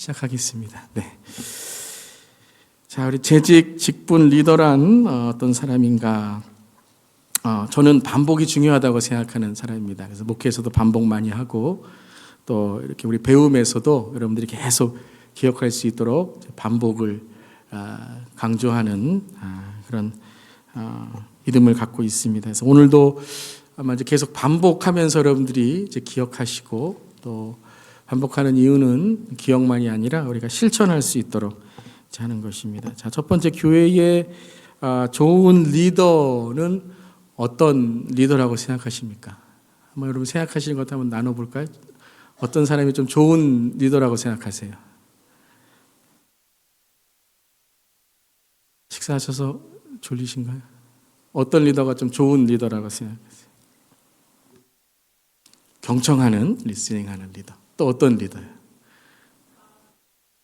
시작하겠습니다. 네. 자, 우리 재직 직분 리더란 어떤 사람인가? 저는 반복이 중요하다고 생각하는 사람입니다. 그래서 목회에서도 반복 많이 하고 또 이렇게 우리 배움에서도 여러분들이 계속 기억할 수 있도록 반복을 강조하는 그런 믿음을 갖고 있습니다. 그래서 오늘도 아마 이제 계속 반복하면서 여러분들이 이제 기억하시고 또 반복하는 이유는 기억만이 아니라 우리가 실천할 수 있도록 하는 것입니다. 자, 첫 번째 교회의 좋은 리더는 어떤 리더라고 생각하십니까? 한번 여러분 생각하시는 것 한번 나눠볼까요? 어떤 사람이 좀 좋은 리더라고 생각하세요? 식사하셔서 졸리신가요? 어떤 리더가 좀 좋은 리더라고 생각하세요? 경청하는, 리스닝하는 리더. 또 어떤 리더예요?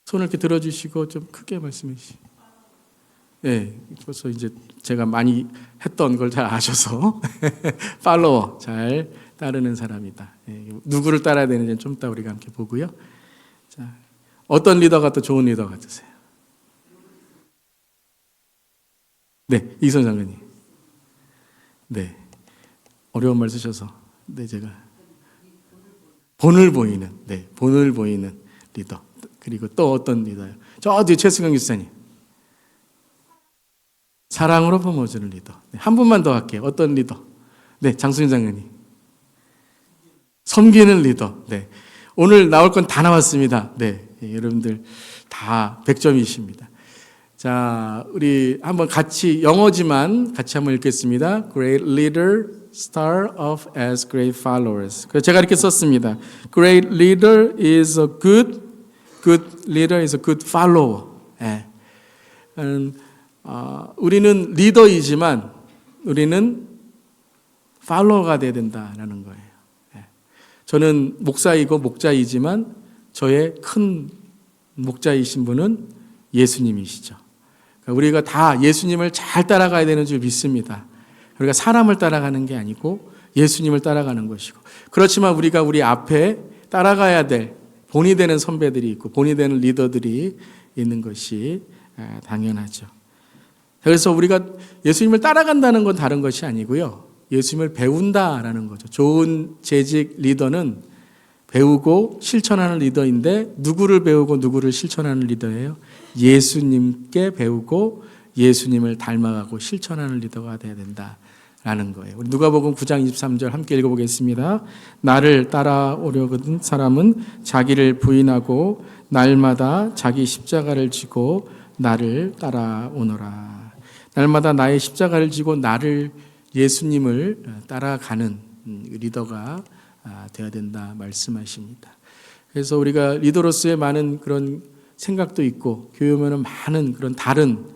손을 이렇게 들어주시고 좀 크게 말씀해 주시죠. 네, 벌써 이제 제가 많이 했던 걸 잘 아셔서 팔로워, 잘 따르는 사람이다. 네, 누구를 따라야 되는지는 좀 이따 우리가 함께 보고요. 자, 어떤 리더가 또 좋은 리더 같으세요? 네, 이선 장관님. 네, 어려운 말 쓰셔서 네, 제가 본을 보이는, 네, 본을 보이는 리더. 그리고 또 어떤 리더요? 저 뒤에 최승경 교사님. 사랑으로 품어주는 리더. 네, 한 분만 더 할게요. 어떤 리더? 네, 장순희 장관님. 섬기는 리더. 네, 오늘 나올 건 다 나왔습니다. 네, 여러분들 다 100점이십니다. 자, 우리 한번 같이 영어지만 같이 한번 읽겠습니다. Great leader, start off as great followers. 그래서 제가 이렇게 썼습니다. Great leader is a good leader is a good follower. 예. 우리는 리더이지만 우리는 팔로워가 돼야 된다라는 거예요. 예. 저는 목사이고 목자이지만 저의 큰 목자이신 분은 예수님이시죠. 그러니까 우리가 다 예수님을 잘 따라가야 되는 줄 믿습니다. 우리가 사람을 따라가는 게 아니고 예수님을 따라가는 것이고, 그렇지만 우리가 우리 앞에 따라가야 될 본이 되는 선배들이 있고 본이 되는 리더들이 있는 것이 당연하죠. 그래서 우리가 예수님을 따라간다는 건 다른 것이 아니고요, 예수님을 배운다라는 거죠. 좋은 재직 리더는 배우고 실천하는 리더인데 누구를 배우고 누구를 실천하는 리더예요? 예수님께 배우고 예수님을 닮아가고 실천하는 리더가 되어야 된다라는 거예요. 우리 누가복음 9장 23절 함께 읽어보겠습니다. 나를 따라오려거든 사람은 자기를 부인하고 날마다 자기 십자가를 지고 나를 따라오너라. 날마다 나의 십자가를 지고 나를, 예수님을 따라가는 리더가 되어야 된다 말씀하십니다. 그래서 우리가 리더로서의 많은 그런 생각도 있고 교회 오면은 많은 그런 다른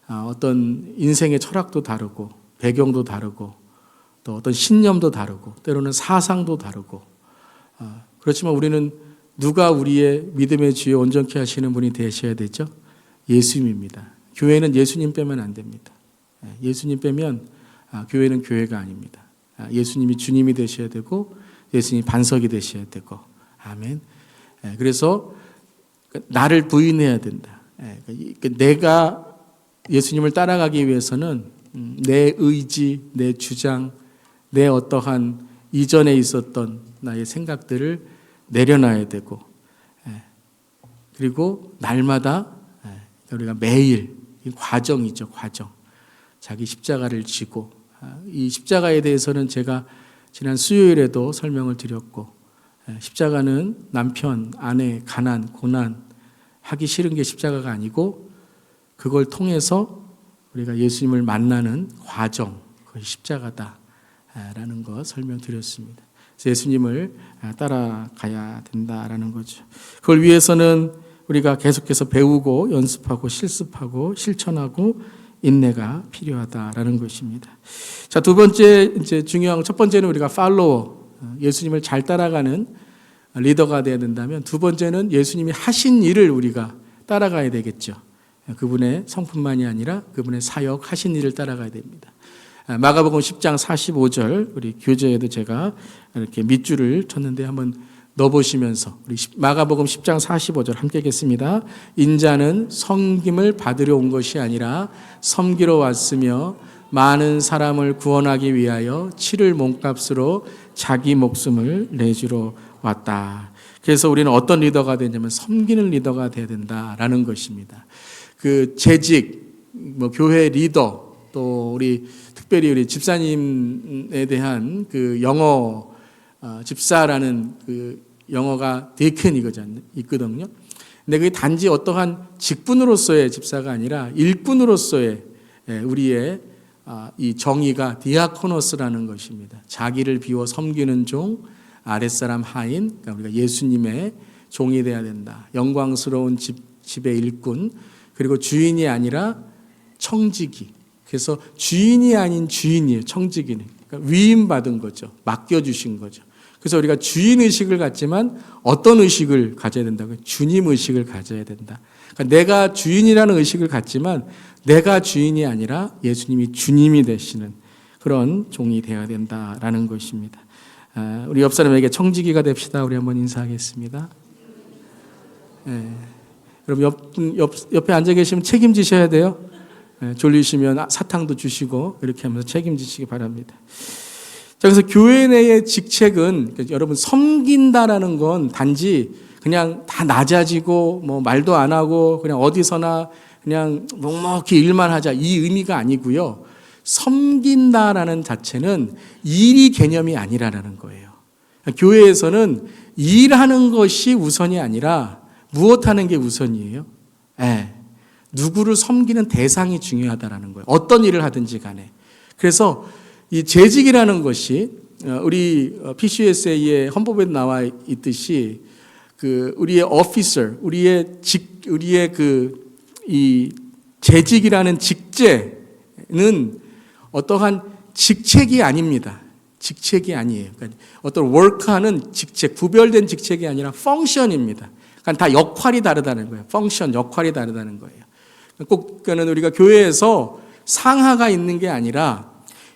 어떤 인생의 철학도 다르고 배경도 다르고 또 어떤 신념도 다르고 때로는 사상도 다르고, 그렇지만 우리는 누가 우리의 믿음의 주여 온전케 하시는 분이 되셔야 되죠? 예수님입니다. 교회는 예수님 빼면 안 됩니다. 예수님 빼면 교회는 교회가 아닙니다. 예수님이 주님이 되셔야 되고 예수님이 반석이 되셔야 되고, 아멘. 그래서 나를 부인해야 된다. 내가 예수님을 따라가기 위해서는 내 의지, 내 주장, 내 어떠한 이전에 있었던 나의 생각들을 내려놔야 되고, 그리고 날마다 우리가 매일, 이 과정이죠, 과정. 자기 십자가를 지고, 이 십자가에 대해서는 제가 지난 수요일에도 설명을 드렸고, 십자가는 남편, 아내, 가난, 고난 하기 싫은 게 십자가가 아니고 그걸 통해서 우리가 예수님을 만나는 과정, 그것이 십자가다라는 거 설명드렸습니다. 그래서 예수님을 따라가야 된다라는 거죠. 그걸 위해서는 우리가 계속해서 배우고 연습하고 실습하고 실천하고 인내가 필요하다라는 것입니다. 자, 두 번째 이제 중요한, 첫 번째는 우리가 팔로워, 예수님을 잘 따라가는 리더가 되어야 된다면, 두 번째는 예수님이 하신 일을 우리가 따라가야 되겠죠. 그분의 성품만이 아니라 그분의 사역, 하신 일을 따라가야 됩니다. 마가복음 10장 45절 우리 교재에도 제가 이렇게 밑줄을 쳤는데 한번 넣어보시면서 우리 마가복음 10장 45절 함께 읽겠습니다. 인자는 섬김을 받으려 온 것이 아니라 섬기러 왔으며 많은 사람을 구원하기 위하여 치를 몸값으로 자기 목숨을 내주러 왔다. 그래서 우리는 어떤 리더가 되냐면 섬기는 리더가 돼야 된다라는 것입니다. 그 재직, 교회 리더, 또 우리 특별히 우리 집사님에 대한 그 영어 집사라는 그 영어가 데이켄 있거든요. 근데 그게 단지 어떠한 직분으로서의 집사가 아니라 일꾼으로서의 우리의 이 정의가 디아코노스라는 것입니다. 자기를 비워 섬기는 종, 아랫사람 하인, 그러니까 우리가 예수님의 종이 되어야 된다. 영광스러운 집의 일꾼, 그리고 주인이 아니라 청지기. 그래서 주인이 아닌 주인이에요. 청지기는. 그러니까 위임받은 거죠. 맡겨주신 거죠. 그래서 우리가 주인 의식을 갖지만 어떤 의식을 가져야 된다고요? 주님 의식을 가져야 된다. 그러니까 내가 주인이라는 의식을 갖지만 내가 주인이 아니라 예수님이 주님이 되시는 그런 종이 되어야 된다라는 것입니다. 우리 옆 사람에게 청지기가 됩시다. 우리 한번 인사하겠습니다. 여러분 옆에 앉아 계시면 책임지셔야 돼요. 졸리시면 사탕도 주시고 이렇게 하면서 책임지시기 바랍니다. 자, 그래서 교회 내의 직책은 여러분 섬긴다라는 건 단지 그냥 다 낮아지고 뭐 말도 안 하고 그냥 어디서나 그냥 묵묵히 일만 하자 이 의미가 아니고요. 섬긴다라는 자체는 일이 개념이 아니라는 거예요. 교회에서는 일하는 것이 우선이 아니라 무엇하는 게 우선이에요? 누구를 섬기는 대상이 중요하다라는 거예요. 어떤 일을 하든지 간에. 그래서 이 재직이라는 것이 우리 PCUSA의 헌법에 나와 있듯이 그 우리의 officer, 우리의 이 재직이라는 직제는 어떠한 직책이 아닙니다. 직책이 아니에요. 그러니까 어떤 work하는 직책, 구별된 직책이 아니라 function입니다. 그러니까 다 역할이 다르다는 거예요. function, 역할이 다르다는 거예요. 꼭 그는 우리가 교회에서 상하가 있는 게 아니라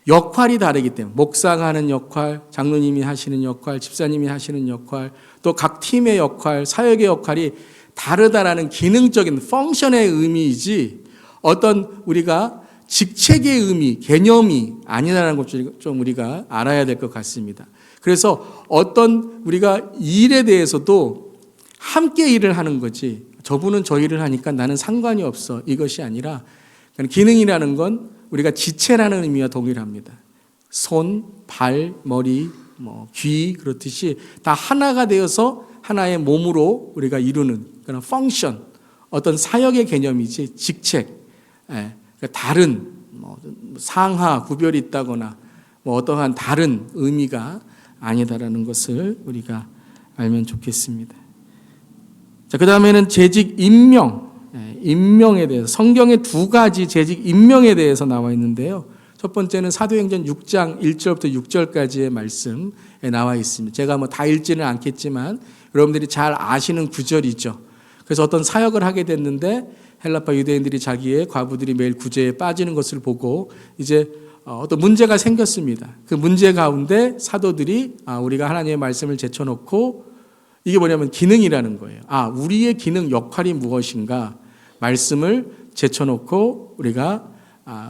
역할이 다르기 때문에 목사가 하는 역할, 장로님이 하시는 역할, 집사님이 하시는 역할, 또 각 팀의 역할, 사역의 역할이 다르다라는 기능적인 펑션의 의미이지 어떤 우리가 직책의 의미, 개념이 아니라는 것을 좀 우리가 알아야 될 것 같습니다. 그래서 어떤 우리가 일에 대해서도 함께 일을 하는 거지 저분은 저 일을 하니까 나는 상관이 없어 이것이 아니라 기능이라는 건 우리가 지체라는 의미와 동일합니다. 손, 발, 머리, 귀 그렇듯이 다 하나가 되어서 하나의 몸으로 우리가 이루는 그런 펑션, 어떤 사역의 개념이지 직책, 다른 상하 구별이 있다거나 어떠한 다른 의미가 아니다라는 것을 우리가 알면 좋겠습니다. 자, 그 다음에는 재직 임명. 임명에 대해서 성경에 두 가지 재직 임명에 대해서 나와 있는데요. 첫 번째는 사도행전 6장 1절부터 6절까지의 말씀에 나와 있습니다. 제가 다 읽지는 않겠지만 여러분들이 잘 아시는 구절이죠. 그래서 어떤 사역을 하게 됐는데 헬라파 유대인들이 자기의 과부들이 매일 구제에 빠지는 것을 보고 이제 어떤 문제가 생겼습니다. 그 문제 가운데 사도들이 우리가 하나님의 말씀을 제쳐놓고 이게 뭐냐면 기능이라는 거예요. 우리의 기능 역할이 무엇인가 말씀을 제쳐놓고 우리가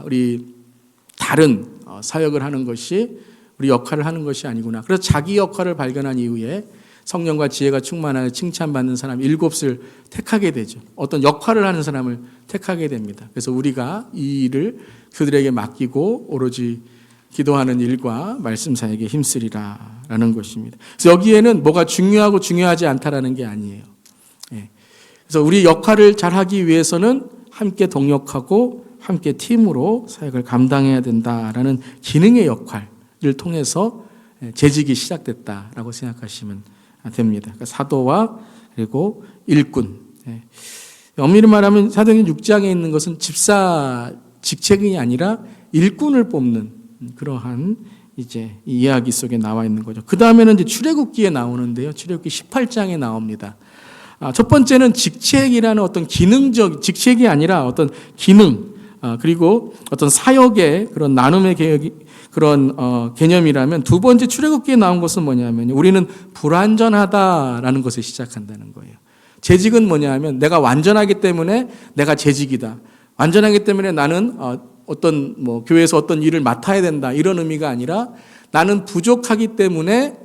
우리 다른 사역을 하는 것이 우리 역할을 하는 것이 아니구나. 그래서 자기 역할을 발견한 이후에 성령과 지혜가 충만하여 칭찬받는 사람 7을 택하게 되죠. 어떤 역할을 하는 사람을 택하게 됩니다. 그래서 우리가 이 일을 그들에게 맡기고 오로지 기도하는 일과 말씀 사역에 힘쓰리라라는 것입니다. 그래서 여기에는 뭐가 중요하고 중요하지 않다라는 게 아니에요. 그래서 우리 역할을 잘하기 위해서는 함께 동역하고 함께 팀으로 사역을 감당해야 된다라는 기능의 역할을 통해서 재직이 시작됐다라고 생각하시면 됩니다. 그러니까 사도와 그리고 일꾼. 엄밀히 말하면 사도행전 6장에 있는 것은 집사 직책이 아니라 일꾼을 뽑는 그러한 이제 이야기 속에 나와 있는 거죠. 그 다음에는 이제 출애굽기에 나오는데요. 출애굽기 18장에 나옵니다. 첫 번째는 직책이라는 어떤 기능적 직책이 아니라 어떤 기능, 그리고 어떤 사역의 그런 나눔의 그런 개념이라면 두 번째 출애굽기에 나온 것은 뭐냐면 우리는 불완전하다라는 것을 시작한다는 거예요. 재직은 뭐냐면 내가 완전하기 때문에 내가 재직이다. 완전하기 때문에 나는 어떤 교회에서 어떤 일을 맡아야 된다. 이런 의미가 아니라 나는 부족하기 때문에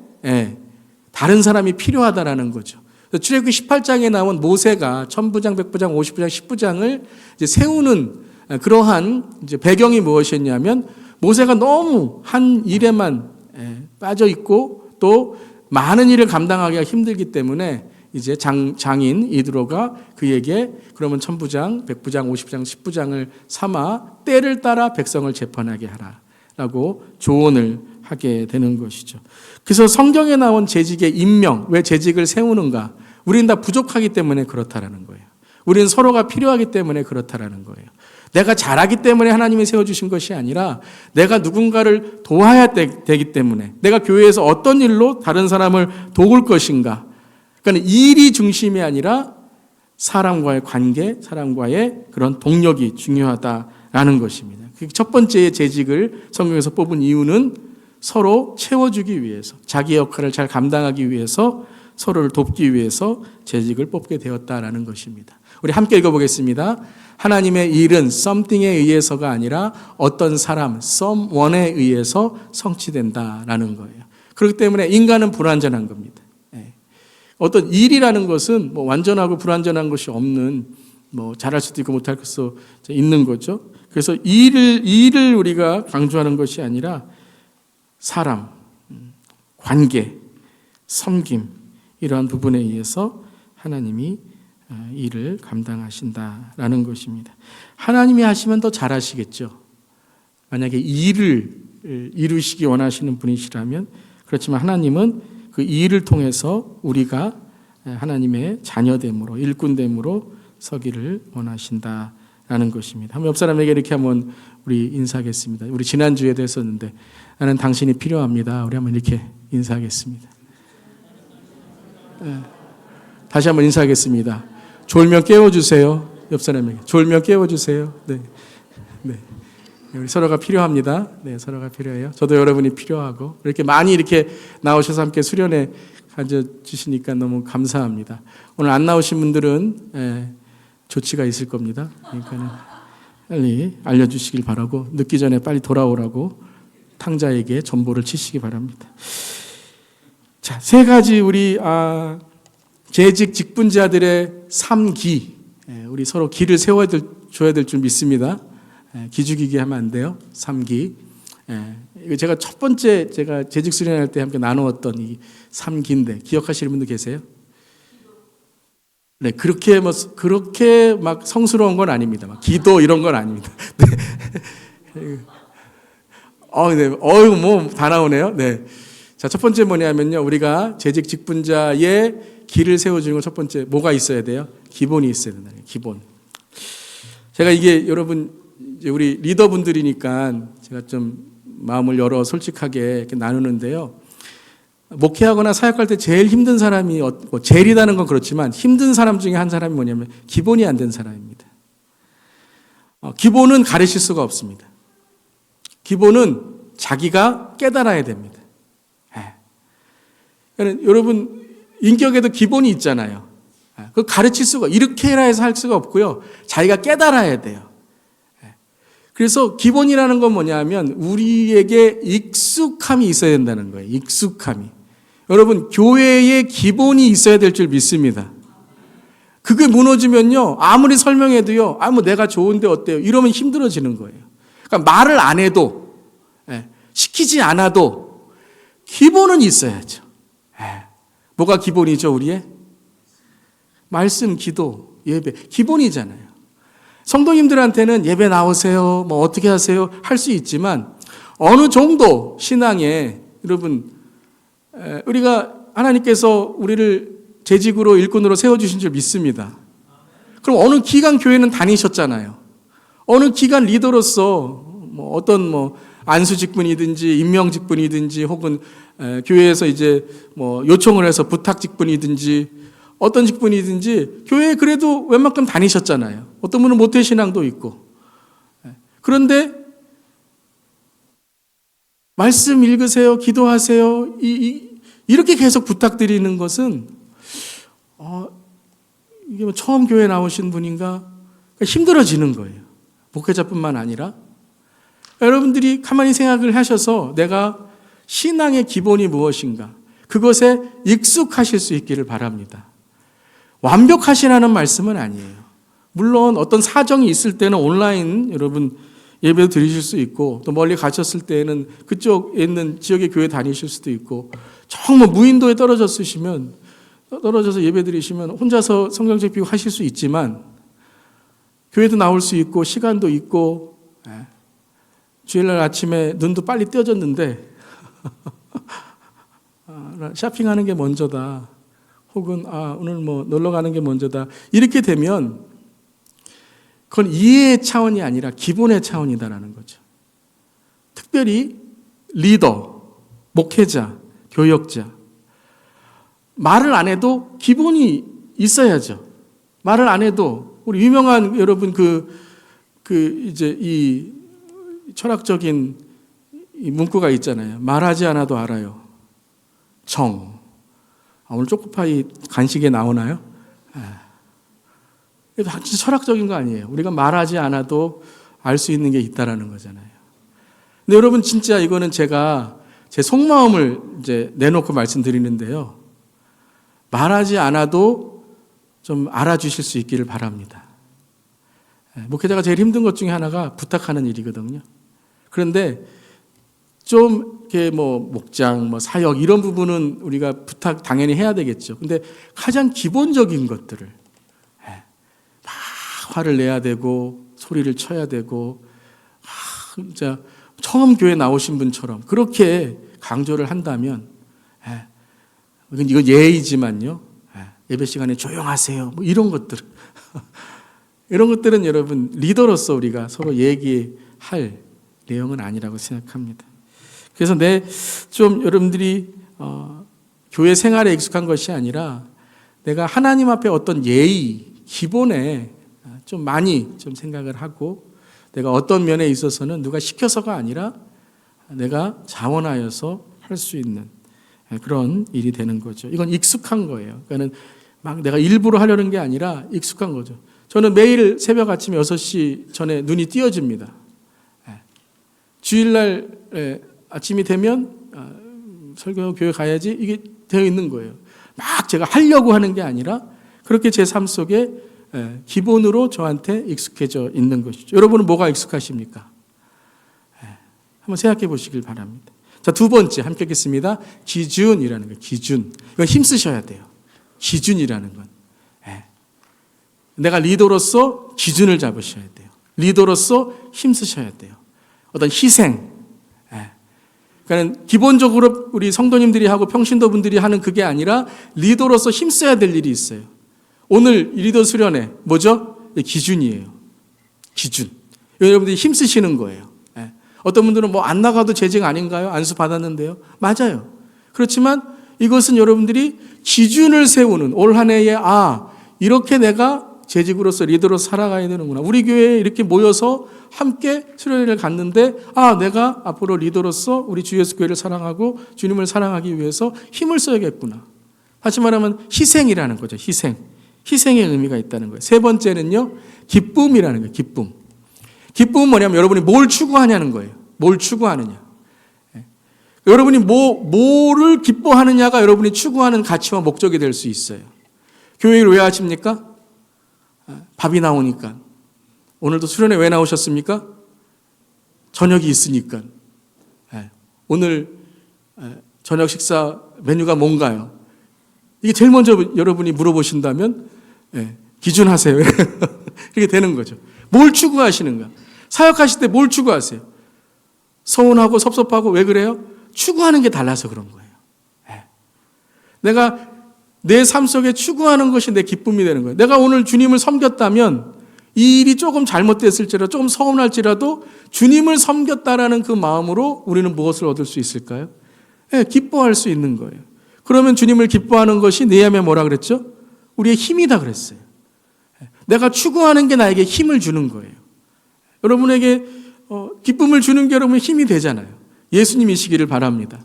다른 사람이 필요하다라는 거죠. 출애굽기 18장에 나온 모세가 천부장, 백부장, 50부장, 10부장을 이제 세우는 그러한 이제 배경이 무엇이었냐면 모세가 너무 한 일에만 빠져 있고 또 많은 일을 감당하기가 힘들기 때문에 이제 장인 이드로가 그에게 그러면 천부장, 백부장, 50부장, 10부장을 삼아 때를 따라 백성을 재판하게 하라라고 조언을 하게 되는 것이죠. 그래서 성경에 나온 재직의 임명, 왜 재직을 세우는가? 우리는 다 부족하기 때문에 그렇다라는 거예요. 우리는 서로가 필요하기 때문에 그렇다라는 거예요. 내가 잘하기 때문에 하나님이 세워주신 것이 아니라 내가 누군가를 도와야 되기 때문에 내가 교회에서 어떤 일로 다른 사람을 도울 것인가. 그러니까 일이 중심이 아니라 사람과의 관계, 사람과의 그런 동력이 중요하다라는 것입니다. 첫 번째의 재직을 성경에서 뽑은 이유는 서로 채워주기 위해서, 자기 역할을 잘 감당하기 위해서, 서로를 돕기 위해서 재직을 뽑게 되었다라는 것입니다. 우리 함께 읽어보겠습니다. 하나님의 일은 something에 의해서가 아니라 어떤 사람, someone에 의해서 성취된다라는 거예요. 그렇기 때문에 인간은 불완전한 겁니다. 어떤 일이라는 것은 완전하고 불완전한 것이 없는, 잘할 수도 있고 못할 수도 있는 거죠. 그래서 일을 우리가 강조하는 것이 아니라 사람, 관계, 섬김 이러한 부분에 의해서 하나님이 일을 감당하신다라는 것입니다. 하나님이 하시면 더 잘하시겠죠. 만약에 일을 이루시기 원하시는 분이시라면. 그렇지만 하나님은 그 일을 통해서 우리가 하나님의 자녀됨으로, 일꾼됨으로 서기를 원하신다라는 것입니다. 한번 옆 사람에게 이렇게 한번 우리 인사하겠습니다. 우리 지난주에도 했었는데 나는 당신이 필요합니다. 우리 한번 이렇게 인사하겠습니다. 다시 한번 인사하겠습니다. 졸면 깨워주세요. 옆 사람에게 졸면 깨워주세요. 네. 우리 서로가 필요합니다. 네, 서로가 필요해요. 저도 여러분이 필요하고 이렇게 많이 이렇게 나오셔서 함께 수련회 가져주시니까 너무 감사합니다. 오늘 안 나오신 분들은 조치가 있을 겁니다. 그러니까 빨리 알려주시길 바라고 늦기 전에 빨리 돌아오라고 탕자에게 전보를 치시기 바랍니다. 자, 세 가지 우리 재직 직분자들의 3기, 우리 서로 기를 세워줘야 될 줄 믿습니다. 기죽이게 하면 안 돼요. 3기. 이거 제가 첫 번째 제가 재직 수련할 때 함께 나누었던 이 3기인데 기억하시는 분도 계세요? 네, 그렇게 막 성스러운 건 아닙니다. 막 기도 이런 건 아닙니다. 네. 다 나오네요. 네. 자, 첫 번째 뭐냐면요. 우리가 재직 직분자의 길을 세워주는 건 첫 번째 뭐가 있어야 돼요? 기본이 있어야 된다. 기본. 제가 이게 여러분 이제 우리 리더분들이니까 제가 좀 마음을 열어 솔직하게 이렇게 나누는데요. 목회하거나 사역할 때 제일 힘든 사람이 제일이라는 건 그렇지만 힘든 사람 중에 한 사람이 뭐냐면 기본이 안 된 사람입니다. 기본은 가르칠 수가 없습니다. 기본은 자기가 깨달아야 됩니다. 여러분 인격에도 기본이 있잖아요. 그 가르칠 수가 이렇게 해라 해서 할 수가 없고요. 자기가 깨달아야 돼요. 그래서 기본이라는 건 뭐냐면 우리에게 익숙함이 있어야 된다는 거예요. 익숙함이. 여러분 교회에 기본이 있어야 될 줄 믿습니다. 그게 무너지면요. 아무리 설명해도요. 내가 좋은데 어때요? 이러면 힘들어지는 거예요. 그러니까 말을 안 해도 시키지 않아도 기본은 있어야죠. 뭐가 기본이죠, 우리의? 말씀, 기도, 예배. 기본이잖아요. 성도님들한테는 예배 나오세요, 어떻게 하세요, 할 수 있지만 어느 정도 신앙에 여러분 우리가 하나님께서 우리를 재직으로 일꾼으로 세워주신 줄 믿습니다. 그럼 어느 기간 교회는 다니셨잖아요. 어느 기간 리더로서 어떤 안수 직분이든지 임명 직분이든지 혹은 교회에서 이제 요청을 해서 부탁 직분이든지 어떤 직분이든지 교회에 그래도 웬만큼 다니셨잖아요. 어떤 분은 모태신앙도 있고. 그런데 말씀 읽으세요, 기도하세요, 이렇게 계속 부탁드리는 것은 이게 뭐 처음 교회 나오신 분인가? 힘들어지는 거예요. 목회자뿐만 아니라 여러분들이 가만히 생각을 하셔서 내가 신앙의 기본이 무엇인가? 그것에 익숙하실 수 있기를 바랍니다. 완벽하시라는 말씀은 아니에요. 물론 어떤 사정이 있을 때는 온라인 여러분 예배도 드리실 수 있고 또 멀리 가셨을 때에는 그쪽에 있는 지역의 교회 다니실 수도 있고 정말 무인도에 떨어져서 예배 드리시면 혼자서 성경책 피고 하실 수 있지만 교회도 나올 수 있고 시간도 있고 주일날 아침에 눈도 빨리 띄어졌는데 쇼핑하는 게 먼저다. 혹은 오늘 뭐 놀러 가는 게 먼저다. 이렇게 되면 그건 이해의 차원이 아니라 기본의 차원이다라는 거죠. 특별히 리더, 목회자, 교역자 말을 이 기본이 있어야죠. 말을 안 해도 우리 유명한 여러분 이제 이 철학적인 이 문구가 있잖아요. 말하지 않아도 알아요. 오늘 초코파이 간식에 나오나요? 이거 진짜 철학적인 거 아니에요. 우리가 말하지 않아도 알 수 있는 게 있다라는 거잖아요. 근데 여러분 진짜 이거는 제가 제 속마음을 이제 내놓고 말씀드리는데요. 말하지 않아도 좀 알아주실 수 있기를 바랍니다. 목회자가 제일 힘든 것 중에 하나가 부탁하는 일이거든요. 그런데 좀 이렇게 뭐 목장, 뭐 사역 이런 부분은 우리가 부탁 당연히 해야 되겠죠. 근데 가장 기본적인 것들을 막 화를 내야 되고 소리를 쳐야 되고 진짜 처음 교회 나오신 분처럼 그렇게 강조를 한다면 이건 예의지만요. 예배 시간에 조용하세요. 뭐 이런 것들 이런 것들은 여러분 리더로서 우리가 서로 얘기할 내용은 아니라고 생각합니다. 그래서 좀 여러분들이 교회 생활에 익숙한 것이 아니라 내가 하나님 앞에 어떤 예의, 기본에 좀 많이 좀 생각을 하고 내가 어떤 면에 있어서는 누가 시켜서가 아니라 내가 자원하여서 할 수 있는 그런 일이 되는 거죠. 이건 익숙한 거예요. 그러니까 막 내가 일부러 하려는 게 아니라 익숙한 거죠. 저는 매일 새벽 아침 6시 전에 눈이 띄어집니다. 주일날 아침이 되면 설교 교회 가야지 이게 되어 있는 거예요. 막 제가 하려고 하는 게 아니라 그렇게 제 삶 속에 기본으로 저한테 익숙해져 있는 것이죠. 여러분은 뭐가 익숙하십니까? 한번 생각해 보시길 바랍니다. 자, 두 번째 함께 읽겠습니다. 기준이라는 거예요. 기준. 이건 힘쓰셔야 돼요. 기준이라는 건. 내가 리더로서 기준을 잡으셔야 돼요. 리더로서 힘쓰셔야 돼요. 어떤 희생. 그러니까 기본적으로 우리 성도님들이 하고 평신도분들이 하는 그게 아니라 리더로서 힘써야 될 일이 있어요. 오늘 리더 수련회 뭐죠? 기준이에요. 기준. 여러분들이 힘쓰시는 거예요. 어떤 분들은 뭐 안 나가도 재직 아닌가요? 안수 받았는데요. 맞아요. 그렇지만 이것은 여러분들이 기준을 세우는 올 한 해에 이렇게 내가 재직으로서 리더로서 살아가야 되는구나. 우리 교회에 이렇게 모여서 함께 수련회를 갔는데 내가 앞으로 리더로서 우리 주 예수 교회를 사랑하고 주님을 사랑하기 위해서 힘을 써야겠구나. 다시 말하면 희생이라는 거죠. 희생의 의미가 있다는 거예요. 세 번째는요. 기쁨이라는 거예요. 기쁨은 뭐냐면 여러분이 뭘 추구하냐는 거예요. 뭘 추구하느냐. 여러분이 뭐를 기뻐하느냐가 여러분이 추구하는 가치와 목적이 될 수 있어요. 교회를 왜 하십니까? 밥이 나오니까. 오늘도 수련회 왜 나오셨습니까? 저녁이 있으니까. 오늘 저녁 식사 메뉴가 뭔가요? 이게 제일 먼저 여러분이 물어보신다면 기준하세요. 이렇게 되는 거죠. 뭘 추구하시는가? 사역하실 때 뭘 추구하세요? 서운하고 섭섭하고 왜 그래요? 추구하는 게 달라서 그런 거예요. 내가 내 삶 속에 추구하는 것이 내 기쁨이 되는 거예요. 내가 오늘 주님을 섬겼다면 이 일이 조금 잘못됐을지라도 조금 서운할지라도 주님을 섬겼다라는 그 마음으로 우리는 무엇을 얻을 수 있을까요? 기뻐할 수 있는 거예요. 그러면 주님을 기뻐하는 것이 느헤미야 뭐라 그랬죠? 우리의 힘이다 그랬어요. 내가 추구하는 게 나에게 힘을 주는 거예요. 여러분에게 기쁨을 주는 게 여러분 힘이 되잖아요. 예수님이시기를 바랍니다.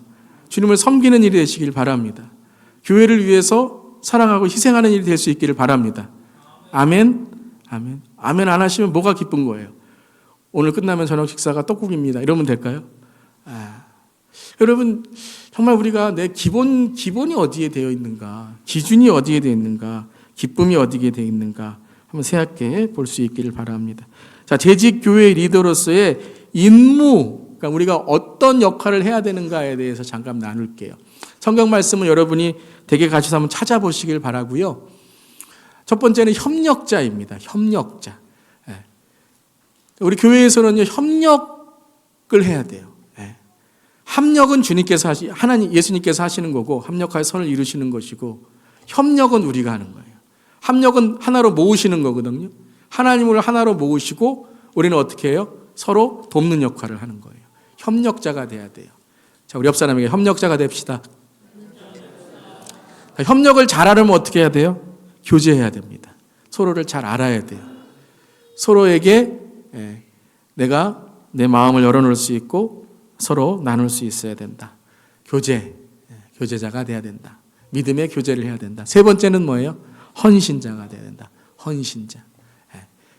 주님을 섬기는 일이 되시길 바랍니다. 교회를 위해서 사랑하고 희생하는 일이 될 수 있기를 바랍니다. 아멘. 아멘. 아멘 안 하시면 뭐가 기쁜 거예요? 오늘 끝나면 저녁 식사가 떡국입니다. 이러면 될까요? 여러분 정말 우리가 내 기본이 어디에 되어 있는가, 기준이 어디에 되어 있는가, 기쁨이 어디에 되어 있는가 한번 생각해 볼 수 있기를 바랍니다. 자, 재직 교회 리더로서의 임무, 그러니까 우리가 어떤 역할을 해야 되는가에 대해서 잠깐 나눌게요. 성경 말씀은 여러분이 댁에 가셔서 한번 찾아보시길 바라고요. 첫 번째는 협력자입니다. 협력자. 우리 교회에서는요, 협력을 해야 돼요. 합력은 주님께서 예수님께서 하시는 거고, 합력하여 선을 이루시는 것이고, 협력은 우리가 하는 거예요. 합력은 하나로 모으시는 거거든요. 하나님을 하나로 모으시고, 우리는 어떻게 해요? 서로 돕는 역할을 하는 거예요. 협력자가 돼야 돼요. 자, 우리 옆 사람에게 협력자가 됩시다. 협력을 잘하려면 어떻게 해야 돼요? 교제해야 됩니다. 서로를 잘 알아야 돼요. 서로에게 내가 내 마음을 열어놓을 수 있고 서로 나눌 수 있어야 된다. 교제자가 돼야 된다. 믿음의 교제를 해야 된다. 세 번째는 뭐예요? 헌신자가 돼야 된다. 헌신자.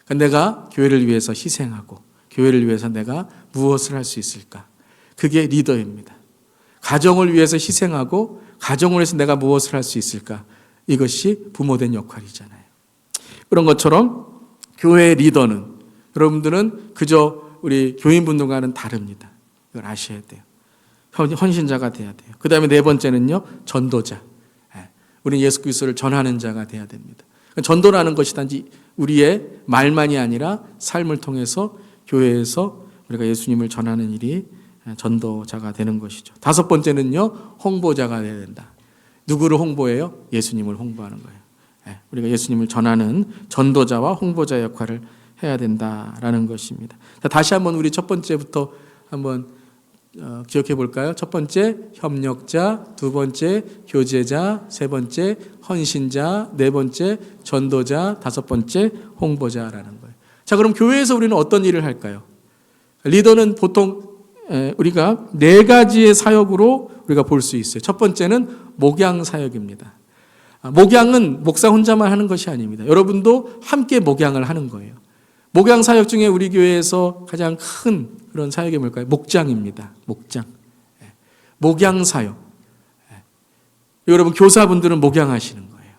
그러니까 내가 교회를 위해서 희생하고 교회를 위해서 내가 무엇을 할 수 있을까? 그게 리더입니다. 가정을 위해서 희생하고 가정을 위해서 내가 무엇을 할 수 있을까? 이것이 부모된 역할이잖아요. 그런 것처럼 교회의 리더는 여러분들은 그저 우리 교인분들과는 다릅니다. 이걸 아셔야 돼요. 헌신자가 돼야 돼요. 그 다음에 네 번째는요, 전도자. 우리는 예수 그리스도를 전하는 자가 돼야 됩니다. 전도라는 것이 단지 우리의 말만이 아니라 삶을 통해서 교회에서 우리가 예수님을 전하는 일이 전도자가 되는 것이죠. 다섯 번째는요, 홍보자가 돼야 된다. 누구를 홍보해요? 예수님을 홍보하는 거예요. 우리가 예수님을 전하는 전도자와 홍보자 역할을 해야 된다라는 것입니다. 자, 다시 한번 우리 첫 번째부터 한번 기억해 볼까요? 첫 번째 협력자, 두 번째 교제자, 세 번째 헌신자, 네 번째 전도자, 다섯 번째 홍보자라는 거예요. 자, 그럼 교회에서 우리는 어떤 일을 할까요? 리더는 보통 우리가 네 가지의 사역으로 우리가 볼 수 있어요. 첫 번째는 목양 사역입니다. 목양은 목사 혼자만 하는 것이 아닙니다. 여러분도 함께 목양을 하는 거예요. 목양 사역 중에 우리 교회에서 가장 큰 그런 사역이 뭘까요? 목장입니다. 목장. 목양 사역. 여러분 교사분들은 목양하시는 거예요.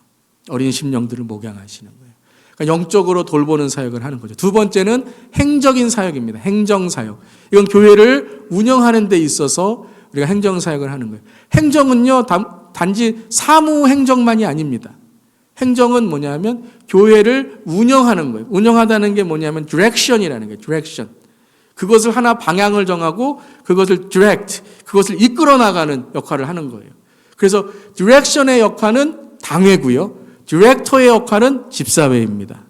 어린 심령들을 목양하시는 거예요. 그러니까 영적으로 돌보는 사역을 하는 거죠. 두 번째는 행적인 사역입니다. 행정 사역. 이건 교회를 운영하는 데 있어서 우리가 행정 사역을 하는 거예요. 행정은요, 단지 사무 행정만이 아닙니다. 행정은 뭐냐면 교회를 운영하는 거예요. 운영하다는 게 뭐냐면 디렉션이라는 거예요. 디렉션. 그것을 하나 방향을 정하고 그것을 디렉트, 그것을 이끌어 나가는 역할을 하는 거예요. 그래서 디렉션의 역할은 당회고요. 디렉터의 역할은 집사회입니다.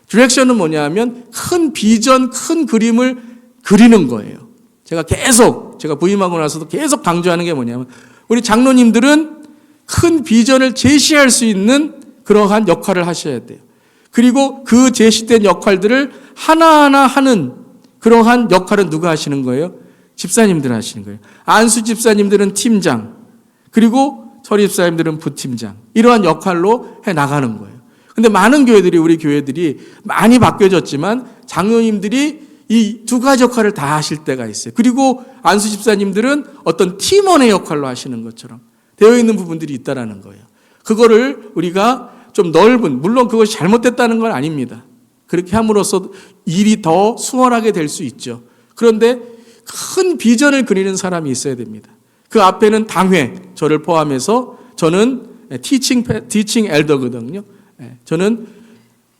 디렉션은 뭐냐면 큰 비전, 큰 그림을 그리는 거예요. 제가 부임하고 나서도 계속 강조하는 게 뭐냐면 우리 장로님들은 큰 비전을 제시할 수 있는 그러한 역할을 하셔야 돼요. 그리고 그 제시된 역할들을 하나하나 하는 그러한 역할은 누가 하시는 거예요? 집사님들 하시는 거예요. 안수 집사님들은 팀장, 그리고 서리 집사님들은 부팀장. 이러한 역할로 해 나가는 거예요. 근데 많은 교회들이, 우리 교회들이 많이 바뀌어졌지만 장로님들이 이 두 가지 역할을 다 하실 때가 있어요. 그리고 안수 집사님들은 어떤 팀원의 역할로 하시는 것처럼 되어 있는 부분들이 있다라는 거예요. 그거를 우리가 좀 넓은, 물론 그것이 잘못됐다는 건 아닙니다. 그렇게 함으로써 일이 더 수월하게 될 수 있죠. 그런데 큰 비전을 그리는 사람이 있어야 됩니다. 그 앞에는 당회, 저를 포함해서 저는 티칭 엘더거든요. 저는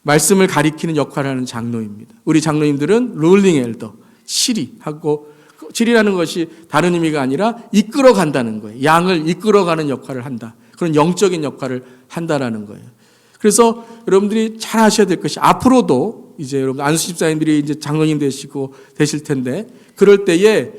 말씀을 가리키는 역할을 하는 장로입니다. 우리 장로님들은 롤링 엘더, 치리하고, 치리라는 것이 다른 의미가 아니라 이끌어 간다는 거예요. 양을 이끌어가는 역할을 한다. 그런 영적인 역할을 한다라는 거예요. 그래서 여러분들이 잘 아셔야 될 것이, 앞으로도 이제 여러분 안수 집사님들이 이제 장로님 되실 텐데, 그럴 때에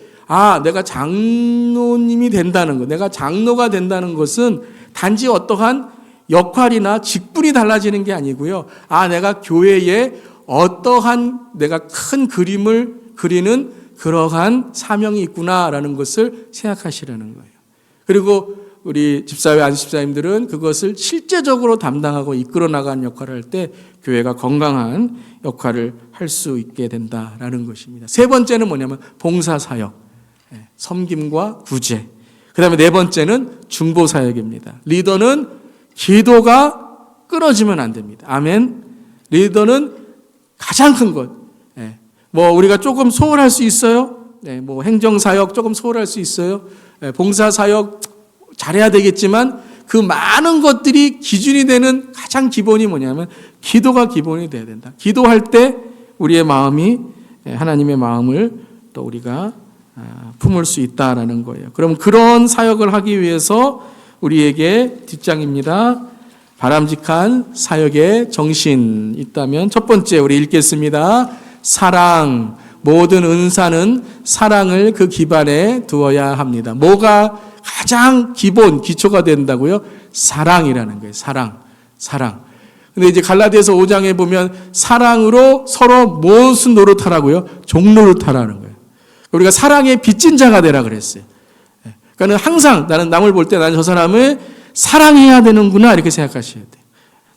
내가 장로님이 된다는 것, 내가 장로가 된다는 것은 단지 어떠한 역할이나 직분이 달라지는 게 아니고요. 내가 교회에 어떠한 내가 큰 그림을 그리는 그러한 사명이 있구나라는 것을 생각하시라는 거예요. 그리고 우리 집사회 안수집사님들은 그것을 실제적으로 담당하고 이끌어 나가는 역할을 할 때 교회가 건강한 역할을 할 수 있게 된다라는 것입니다. 세 번째는 뭐냐면 봉사사역, 섬김과 구제. 그 다음에 네 번째는 중보사역입니다. 리더는 기도가 끊어지면 안 됩니다. 아멘. 리더는 가장 큰 것. 뭐 우리가 조금 소홀할 수 있어요. 뭐 행정사역 조금 소홀할 수 있어요. 봉사사역 잘해야 되겠지만 그 많은 것들이 기준이 되는 가장 기본이 뭐냐면 기도가 기본이 돼야 된다. 기도할 때 우리의 마음이 하나님의 마음을 또 우리가 품을 수 있다라는 거예요. 그럼 그런 사역을 하기 위해서 우리에게 뒷장입니다. 바람직한 사역의 정신 있다면 첫 번째 우리 읽겠습니다. 사랑. 모든 은사는 사랑을 그 기반에 두어야 합니다. 뭐가 가장 기본, 기초가 된다고요? 사랑이라는 거예요. 사랑. 근데 이제 갈라디아서 5장에 보면 사랑으로 서로 무슨 노릇하라고요? 종노릇하라는 거예요. 우리가 사랑의 빚진 자가 되라 그랬어요. 그러니까 항상 나는 남을 볼 때 나는 저 사람을 사랑해야 되는구나 이렇게 생각하셔야 돼요.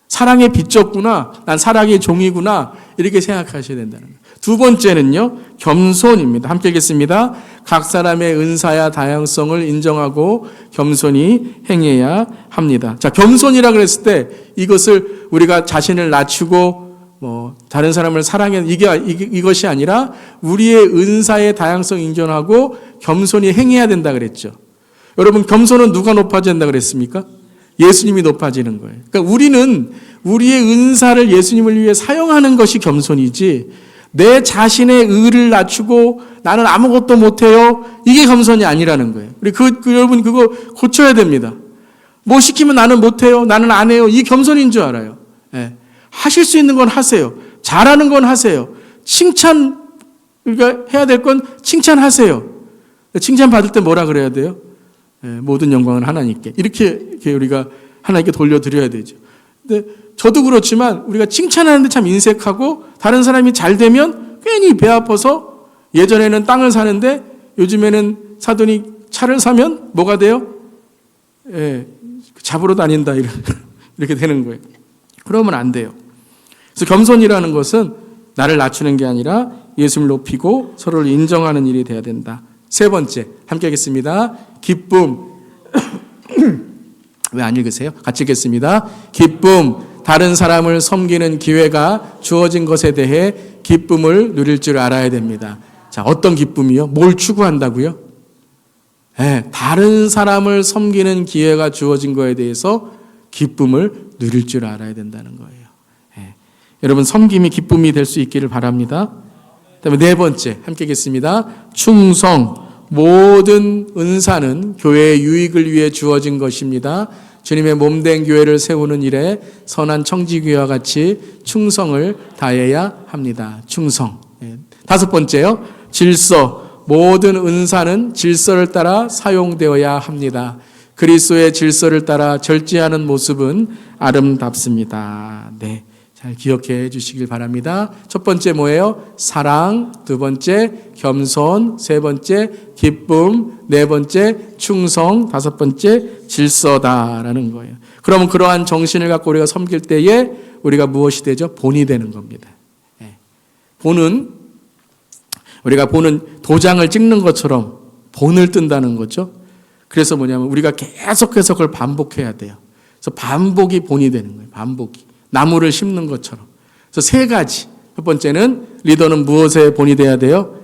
사랑에 빚졌구나. 난 사랑의 종이구나. 이렇게 생각하셔야 된다는 거예요. 두 번째는요. 겸손입니다. 함께 읽겠습니다. 각 사람의 은사야 다양성을 인정하고 겸손히 행해야 합니다. 자, 겸손이라 그랬을 때 이것을 우리가 자신을 낮추고 뭐 다른 사람을 사랑해 이것이 아니라 우리의 은사의 다양성 인정하고 겸손히 행해야 된다 그랬죠. 여러분 겸손은 누가 높아져야 된다 그랬습니까? 예수님이 높아지는 거예요. 그러니까 우리는 우리의 은사를 예수님을 위해 사용하는 것이 겸손이지 내 자신의 의를 낮추고 나는 아무것도 못해요. 이게 겸손이 아니라는 거예요. 우리 여러분 그거 고쳐야 됩니다. 뭐 시키면 나는 못해요. 나는 안 해요. 이 겸손인 줄 알아요. 하실 수 있는 건 하세요. 잘하는 건 하세요. 칭찬 우리가 해야 될 건 칭찬하세요. 칭찬 받을 때 뭐라 그래야 돼요? 모든 영광은 하나님께. 이렇게 우리가 하나님께 돌려드려야 되죠. 근데 저도 그렇지만 우리가 칭찬하는데 참 인색하고 다른 사람이 잘 되면 괜히 배 아파서 예전에는 땅을 사는데 요즘에는 사더니 차를 사면 뭐가 돼요? 잡으러 다닌다 이렇게 되는 거예요. 그러면 안 돼요. 그래서 겸손이라는 것은 나를 낮추는 게 아니라 예수를 높이고 서로를 인정하는 일이 돼야 된다. 세 번째 함께 하겠습니다. 기쁨. 왜 안 읽으세요? 같이 읽겠습니다. 기쁨. 다른 사람을 섬기는 기회가 주어진 것에 대해 기쁨을 누릴 줄 알아야 됩니다. 자, 어떤 기쁨이요? 뭘 추구한다고요? 다른 사람을 섬기는 기회가 주어진 것에 대해서 기쁨을 누릴 줄 알아야 된다는 거예요. 여러분 섬김이 기쁨이 될 수 있기를 바랍니다. 그다음에 네 번째 함께 읽겠습니다. 충성. 모든 은사는 교회의 유익을 위해 주어진 것입니다. 주님의 몸된 교회를 세우는 일에 선한 청지기와 같이 충성을 다해야 합니다. 충성. 다섯 번째요. 질서. 모든 은사는 질서를 따라 사용되어야 합니다. 그리스도의 질서를 따라 절제하는 모습은 아름답습니다. 네, 잘 기억해 주시길 바랍니다. 첫 번째 뭐예요? 사랑. 두 번째 겸손. 세 번째 기쁨. 네 번째 충성. 다섯 번째 질서다라는 거예요. 그러면 그러한 정신을 갖고 우리가 섬길 때에 우리가 무엇이 되죠? 본이 되는 겁니다. 본은 우리가 보는 도장을 찍는 것처럼 본을 뜬다는 거죠. 그래서 뭐냐면 우리가 계속해서 그걸 반복해야 돼요. 그래서 반복이 본이 되는 거예요. 반복이. 나무를 심는 것처럼. 그래서 세 가지. 첫 번째는 리더는 무엇에 본이 돼야 돼요?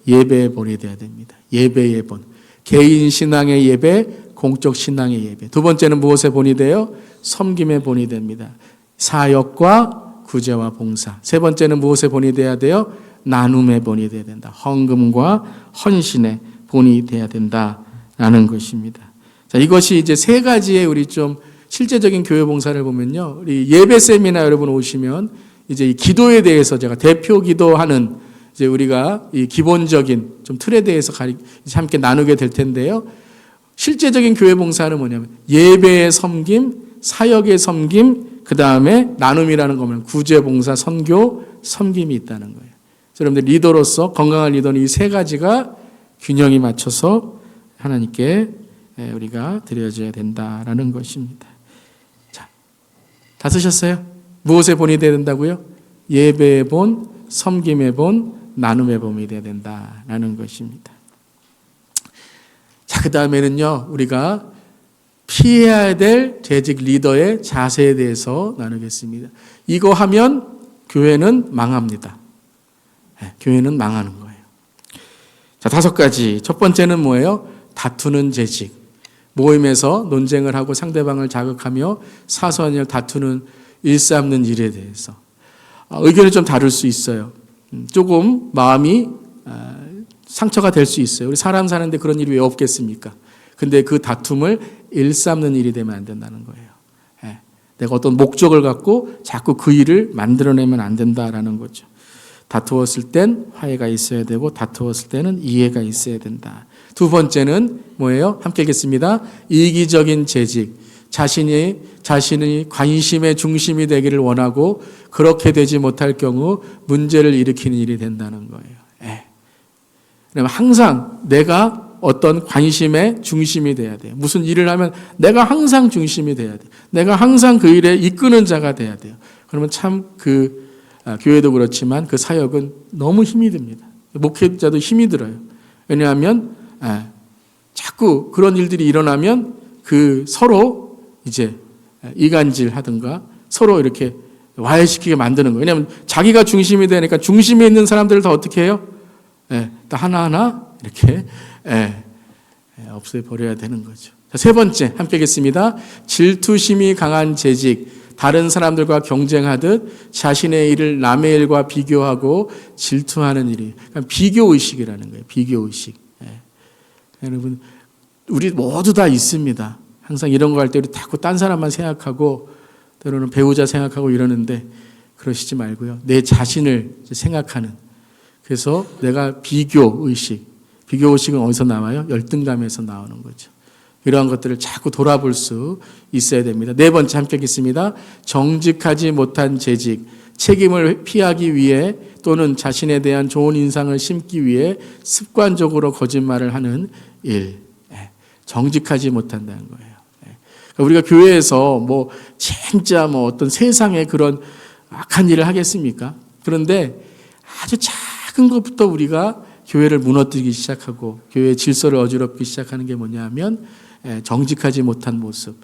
예배에 본이 돼야 됩니다. 예배의 본. 개인 신앙의 예배, 공적 신앙의 예배. 두 번째는 무엇에 본이 돼요? 섬김의 본이 됩니다. 사역과 구제와 봉사. 세 번째는 무엇에 본이 돼야 돼요? 나눔의 본이 돼야 된다. 헌금과 헌신의 본이 돼야 된다라는 것입니다. 자, 이것이 이제 세 가지의 우리 좀 실제적인 교회 봉사를 보면요. 우리 예배 세미나 여러분 오시면 이제 이 기도에 대해서 제가 대표 기도하는 이제 우리가 이 기본적인 좀 틀에 대해서 함께 나누게 될 텐데요. 실제적인 교회 봉사는 뭐냐면 예배의 섬김, 사역의 섬김, 그 다음에 나눔이라는 거면 구제 봉사, 선교, 섬김이 있다는 거예요. 여러분들 리더로서 건강한 리더는 이 세 가지가 균형이 맞춰서 하나님께 우리가 드려져야 된다라는 것입니다. 자, 다 쓰셨어요? 무엇의 본이 되어야 된다고요? 예배의 본, 섬김의 본, 나눔의 본이 되어야 된다라는 것입니다. 자, 그 다음에는요, 우리가 피해야 될 재직 리더의 자세에 대해서 나누겠습니다. 이거 하면 교회는 망합니다. 교회는 망하는 거예요. 자, 5가지. 첫 번째는 뭐예요? 다투는 재직. 모임에서 논쟁을 하고 상대방을 자극하며 사소한 다투는 일삼는 일에 대해서 의견이 좀 다를 수 있어요. 조금 마음이 상처가 될 수 있어요. 우리 사람 사는데 그런 일이 왜 없겠습니까? 근데 그 다툼을 일삼는 일이 되면 안 된다는 거예요. 내가 어떤 목적을 갖고 자꾸 그 일을 만들어내면 안 된다라는 거죠. 다투었을 땐 화해가 있어야 되고 다투었을 때는 이해가 있어야 된다. 두 번째는 뭐예요? 함께 읽겠습니다. 이기적인 재직. 자신이 관심의 중심이 되기를 원하고 그렇게 되지 못할 경우 문제를 일으키는 일이 된다는 거예요. 그러면 항상 내가 어떤 관심의 중심이 돼야 돼요. 무슨 일을 하면 내가 항상 중심이 돼야 돼요. 내가 항상 그 일에 이끄는 자가 돼야 돼요. 그러면 참 교회도 그렇지만 그 사역은 너무 힘이 듭니다. 목회자도 힘이 들어요. 왜냐하면 자꾸 그런 일들이 일어나면 서로 이제 이간질 하든가 서로 이렇게 와해시키게 만드는 거예요. 왜냐하면 자기가 중심이 되니까 중심에 있는 사람들을 다 어떻게 해요? 다 하나하나 이렇게 없애버려야 되는 거죠. 자, 세 번째 함께 하겠습니다. 질투심이 강한 재직. 다른 사람들과 경쟁하듯 자신의 일을 남의 일과 비교하고 질투하는 일이 그러니까 비교의식이라는 거예요. 비교의식. 여러분 우리 모두 다 있습니다. 항상 이런 거 할 때 우리 자꾸 딴 사람만 생각하고 때로는 배우자 생각하고 이러는데 그러시지 말고요. 내 자신을 생각하는 그래서 내가 비교의식은 어디서 나와요? 열등감에서 나오는 거죠. 이러한 것들을 자꾸 돌아볼 수 있어야 됩니다. 네 번째 함께 읽겠습니다. 정직하지 못한 재직, 책임을 피하기 위해 또는 자신에 대한 좋은 인상을 심기 위해 습관적으로 거짓말을 하는 일. 정직하지 못한다는 거예요. 우리가 교회에서 진짜 어떤 세상에 그런 악한 일을 하겠습니까? 그런데 아주 작은 것부터 우리가 교회를 무너뜨리기 시작하고 교회의 질서를 어지럽기 시작하는 게 뭐냐 하면 정직하지 못한 모습.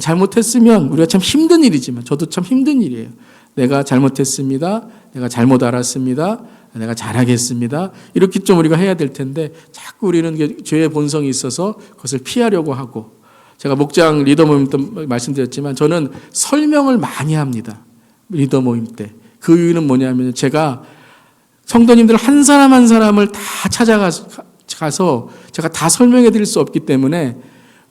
잘못했으면 우리가 참 힘든 일이지만 저도 참 힘든 일이에요. 내가 잘못했습니다. 내가 잘못 알았습니다. 내가 잘하겠습니다. 이렇게 좀 우리가 해야 될 텐데 자꾸 우리는 죄의 본성이 있어서 그것을 피하려고 하고 제가 목장 리더 모임 때 말씀드렸지만 저는 설명을 많이 합니다. 리더 모임 때. 그 이유는 뭐냐면 제가 성도님들 한 사람 한 사람을 다 찾아가서 제가 다 설명해 드릴 수 없기 때문에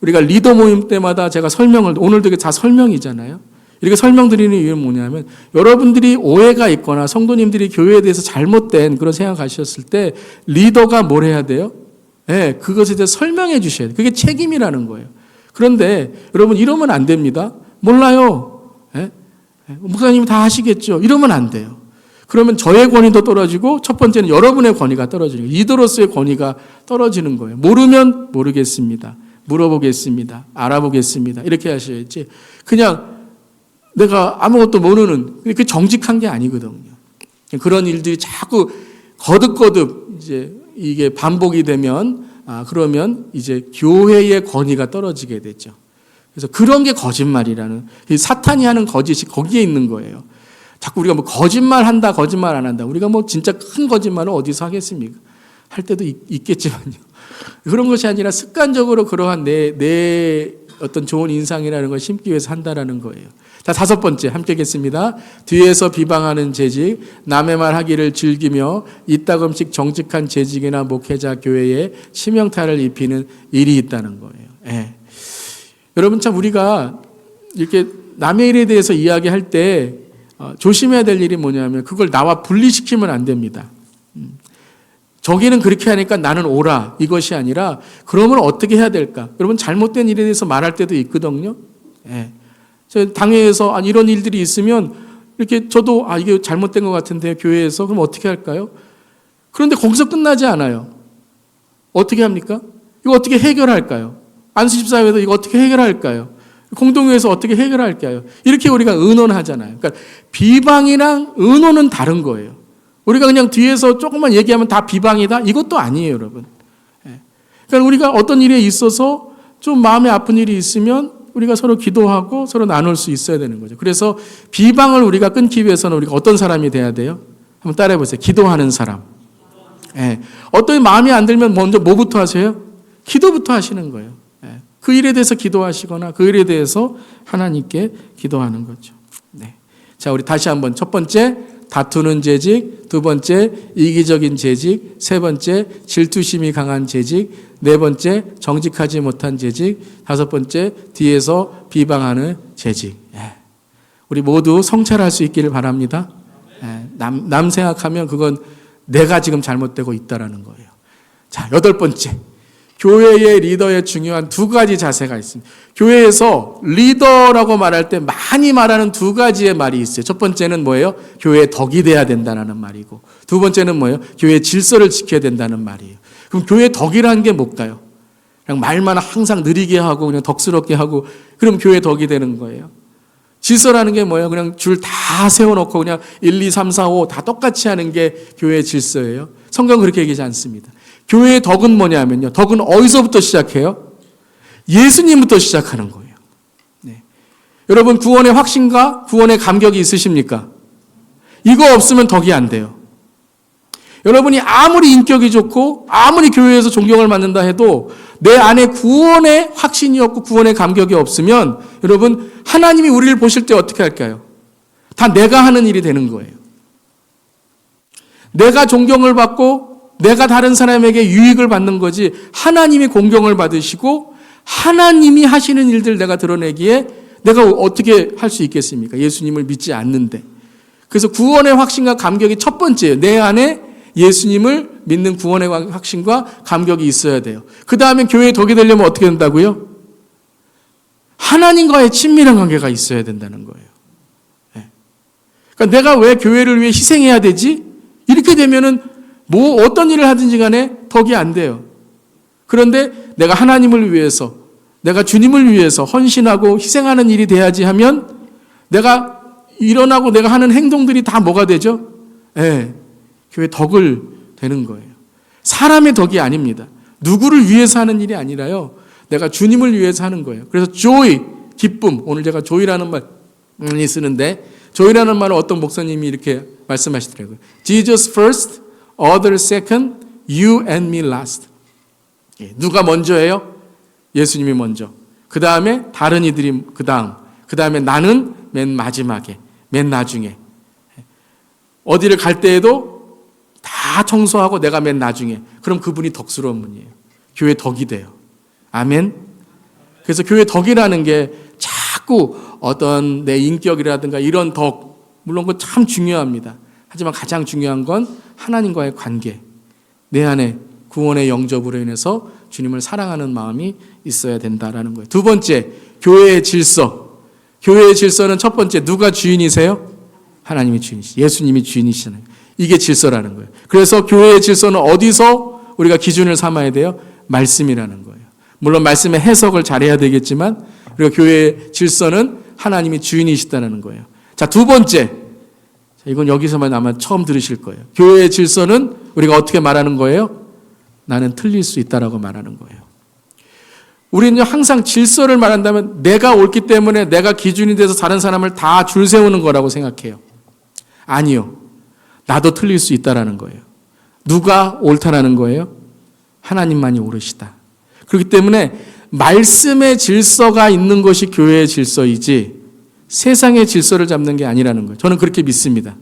우리가 리더 모임 때마다 제가 오늘도 이게 다 설명이잖아요. 이렇게 설명드리는 이유는 뭐냐면 여러분들이 오해가 있거나 성도님들이 교회에 대해서 잘못된 그런 생각하셨을 때 리더가 뭘 해야 돼요? 그것에 대해서 설명해 주셔야 돼요. 그게 책임이라는 거예요. 그런데 여러분 이러면 안 됩니다. 몰라요. 목사님이 다 하시겠죠. 이러면 안 돼요. 그러면 저의 권위도 떨어지고 첫 번째는 여러분의 권위가 떨어지는 거예요. 리더로서의 권위가 떨어지는 거예요. 모르면 모르겠습니다. 물어보겠습니다. 알아보겠습니다. 이렇게 하셔야지. 그냥 내가 아무것도 모르는 그 정직한 게 아니거든요. 그런 일들이 자꾸 거듭거듭 이제 이게 반복이 되면 그러면 이제 교회의 권위가 떨어지게 되죠. 그래서 그런 게 거짓말이라는 사탄이 하는 거짓이 거기에 있는 거예요. 자꾸 우리가 거짓말 한다, 거짓말 안 한다. 우리가 진짜 큰 거짓말을 어디서 하겠습니까? 할 때도 있겠지만요. 그런 것이 아니라 습관적으로 그러한 내 어떤 좋은 인상이라는 걸 심기 위해서 한다라는 거예요. 자, 5번째 함께 하겠습니다. 뒤에서 비방하는 재직, 남의 말 하기를 즐기며 이따금씩 정직한 재직이나 목회자 교회에 치명타를 입히는 일이 있다는 거예요. 여러분 참 우리가 이렇게 남의 일에 대해서 이야기할 때 조심해야 될 일이 뭐냐면 그걸 나와 분리시키면 안 됩니다. 저기는 그렇게 하니까 나는 옳아. 이것이 아니라 그러면 어떻게 해야 될까? 여러분 잘못된 일에 대해서 말할 때도 있거든요. 저 당회에서 이런 일들이 있으면 이렇게 저도 이게 잘못된 것 같은데 교회에서 그럼 어떻게 할까요? 그런데 거기서 끝나지 않아요. 어떻게 합니까? 이거 어떻게 해결할까요? 안수14회도 이거 어떻게 해결할까요? 공동회에서 어떻게 해결할까요? 이렇게 우리가 의논하잖아요. 그러니까 비방이랑 의논은 다른 거예요. 우리가 그냥 뒤에서 조금만 얘기하면 다 비방이다? 이것도 아니에요, 여러분. 그러니까 우리가 어떤 일에 있어서 좀 마음에 아픈 일이 있으면 우리가 서로 기도하고 서로 나눌 수 있어야 되는 거죠. 그래서 비방을 우리가 끊기 위해서는 우리가 어떤 사람이 돼야 돼요? 한번 따라해 보세요. 기도하는 사람. 어떤 마음이 안 들면 먼저 뭐부터 하세요? 기도부터 하시는 거예요. 그 일에 대해서 기도하시거나 그 일에 대해서 하나님께 기도하는 거죠. 자, 우리 다시 한번 첫 번째 다투는 재직, 두 번째 이기적인 재직, 세 번째 질투심이 강한 재직, 네 번째 정직하지 못한 재직, 다섯 번째 뒤에서 비방하는 재직. 우리 모두 성찰할 수 있기를 바랍니다. 남 생각하면 그건 내가 지금 잘못되고 있다라는 거예요. 자, 여덟 번째. 교회의 리더의 중요한 두 가지 자세가 있습니다. 교회에서 리더라고 말할 때 많이 말하는 두 가지의 말이 있어요. 첫 번째는 뭐예요? 교회의 덕이 돼야 된다는 말이고, 두 번째는 뭐예요? 교회의 질서를 지켜야 된다는 말이에요. 그럼 교회의 덕이라는 게 뭘까요? 그냥 말만 항상 느리게 하고 그냥 덕스럽게 하고 그럼 교회의 덕이 되는 거예요. 질서라는 게 뭐예요? 그냥 줄 다 세워놓고 그냥 1, 2, 3, 4, 5 다 똑같이 하는 게 교회의 질서예요. 성경은 그렇게 얘기하지 않습니다. 교회의 덕은 뭐냐면요. 덕은 어디서부터 시작해요? 예수님부터 시작하는 거예요. 여러분 구원의 확신과 구원의 감격이 있으십니까? 이거 없으면 덕이 안 돼요. 여러분이 아무리 인격이 좋고 아무리 교회에서 존경을 받는다 해도 내 안에 구원의 확신이 없고 구원의 감격이 없으면 여러분 하나님이 우리를 보실 때 어떻게 할까요? 다 내가 하는 일이 되는 거예요. 내가 존경을 받고 내가 다른 사람에게 유익을 받는 거지 하나님이 공경을 받으시고 하나님이 하시는 일들 내가 드러내기에 내가 어떻게 할 수 있겠습니까? 예수님을 믿지 않는데. 그래서 구원의 확신과 감격이 첫 번째예요. 내 안에 예수님을 믿는 구원의 확신과 감격이 있어야 돼요. 그 다음에 교회의 덕이 되려면 어떻게 된다고요? 하나님과의 친밀한 관계가 있어야 된다는 거예요. 그러니까 내가 왜 교회를 위해 희생해야 되지? 이렇게 되면은 뭐 어떤 일을 하든지 간에 덕이 안 돼요. 그런데 내가 하나님을 위해서 내가 주님을 위해서 헌신하고 희생하는 일이 돼야지 하면 내가 일어나고 내가 하는 행동들이 다 뭐가 되죠? 교회 덕을 되는 거예요. 사람의 덕이 아닙니다. 누구를 위해서 하는 일이 아니라요. 내가 주님을 위해서 하는 거예요. 그래서 joy, 기쁨. 오늘 제가 joy라는 말 많이 쓰는데 joy라는 말을 어떤 목사님이 이렇게 말씀하시더라고요. Jesus first, others second, you and me last. 누가 먼저예요? 예수님이 먼저. 그 다음에 다른 이들이 그 다음에 나는 맨 마지막에, 맨 나중에. 어디를 갈 때에도 다 청소하고 내가 맨 나중에. 그럼 그분이 덕스러운 분이에요. 교회 덕이 돼요. 아멘. 그래서 교회 덕이라는 게 자꾸 어떤 내 인격이라든가 이런 덕, 물론 그거 참 중요합니다. 하지만 가장 중요한 건 하나님과의 관계. 내 안에 구원의 영접으로 인해서 주님을 사랑하는 마음이 있어야 된다라는 거예요. 두 번째, 교회의 질서. 교회의 질서는 첫 번째, 누가 주인이세요? 하나님이 주인이시죠. 예수님이 주인이시잖아요. 이게 질서라는 거예요. 그래서 교회의 질서는 어디서 우리가 기준을 삼아야 돼요? 말씀이라는 거예요. 물론 말씀의 해석을 잘해야 되겠지만 우리가 교회의 질서는 하나님이 주인이시다는 거예요. 자, 두 번째. 이건 여기서만 아마 처음 들으실 거예요. 교회의 질서는 우리가 어떻게 말하는 거예요? 나는 틀릴 수 있다라고 말하는 거예요. 우리는 항상 질서를 말한다면 내가 옳기 때문에 내가 기준이 돼서 다른 사람을 다 줄 세우는 거라고 생각해요. 아니요. 나도 틀릴 수 있다라는 거예요. 누가 옳다라는 거예요? 하나님만이 옳으시다. 그렇기 때문에 말씀의 질서가 있는 것이 교회의 질서이지 세상의 질서를 잡는 게 아니라는 거예요. 저는 그렇게 믿습니다.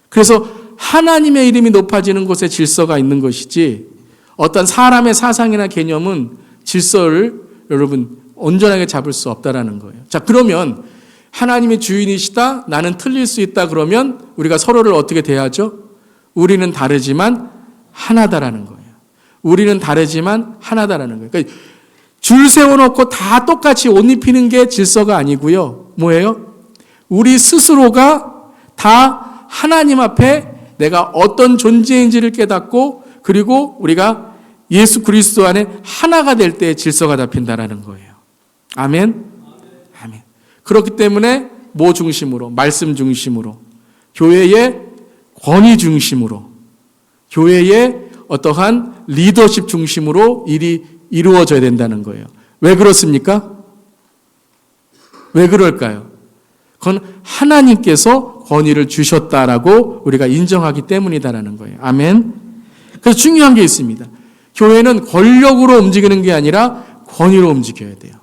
그래서 하나님의 이름이 높아지는 곳에 질서가 있는 것이지 어떤 사람의 사상이나 개념은 질서를 여러분 온전하게 잡을 수 없다라는 거예요. 자, 그러면 하나님이 주인이시다, 나는 틀릴 수 있다 그러면 우리가 서로를 어떻게 대하죠? 우리는 다르지만 하나다라는 거예요. 우리는 다르지만 하나다라는 거예요. 그러니까 줄 세워놓고 다 똑같이 옷 입히는 게 질서가 아니고요. 뭐예요? 우리 스스로가 다 하나님 앞에 내가 어떤 존재인지를 깨닫고 그리고 우리가 예수 그리스도 안에 하나가 될 때의 질서가 잡힌다라는 거예요. 아멘? 아멘. 그렇기 때문에 뭐 중심으로? 말씀 중심으로, 교회의 권위 중심으로, 교회의 어떠한 리더십 중심으로 일이 이루어져야 된다는 거예요. 왜 그렇습니까? 왜 그럴까요? 그건 하나님께서 권위를 주셨다라고 우리가 인정하기 때문이다라는 거예요. 아멘. 그래서 중요한 게 있습니다. 교회는 권력으로 움직이는 게 아니라 권위로 움직여야 돼요.